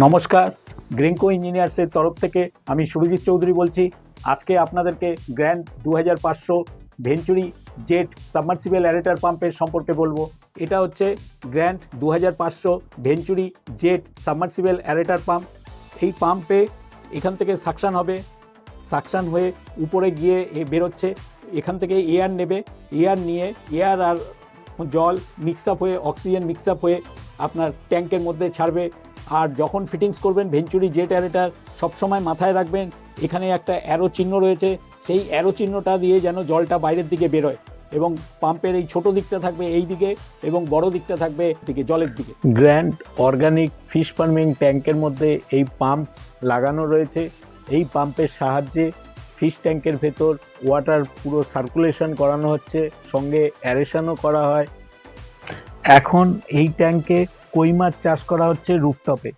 নমস্কার, গ্রিনকো ইঞ্জিনিয়ার্সের তরফ থেকে আমি সুরজিৎ চৌধুরী বলছি। আজকে আপনাদেরকে grand 2500 venturi jet submersible aerator পাম্পের সম্পর্কে বলবো। এটা হচ্ছে grand 2500 venturi jet submersible aerator pump. এই পাম্পে এখান থেকে সাকশান হবে, সাকশান হয়ে উপরে গিয়ে বেরোচ্ছে। এখান থেকে এয়ার নেবে, এয়ার নিয়ে এয়ার আর জল মিক্স আপ হয়ে, অক্সিজেন মিক্স আপ হয়ে আপনার ট্যাঙ্কের মধ্যে ছাড়বে। আর যখন ফিটিংস করবেন ভেঞ্চুরি জেট অ্যারেটার, সবসময় মাথায় রাখবেন এখানে একটা অ্যারো চিহ্ন রয়েছে, সেই অ্যারো চিহ্নটা দিয়ে যেন জলটা বাইরের দিকে বেরোয়, এবং পাম্পের এই ছোট দিকটা থাকবে এই দিকে এবং বড় দিকটা থাকবে দিকে জলের দিকে। গ্র্যান্ড অর্গানিক ফিশ ফার্মিং ট্যাঙ্কের মধ্যে এই পাম্প লাগানো রয়েছে। এই পাম্পের সাহায্যে ফিশ ট্যাঙ্কের ভেতর ওয়াটার পুরো সার্কুলেশন করানো হচ্ছে, সঙ্গে অ্যারেশনও করা হয়। এখন এই ট্যাঙ্কে কই মাছ চাষ করা হচ্ছে রুফটপে।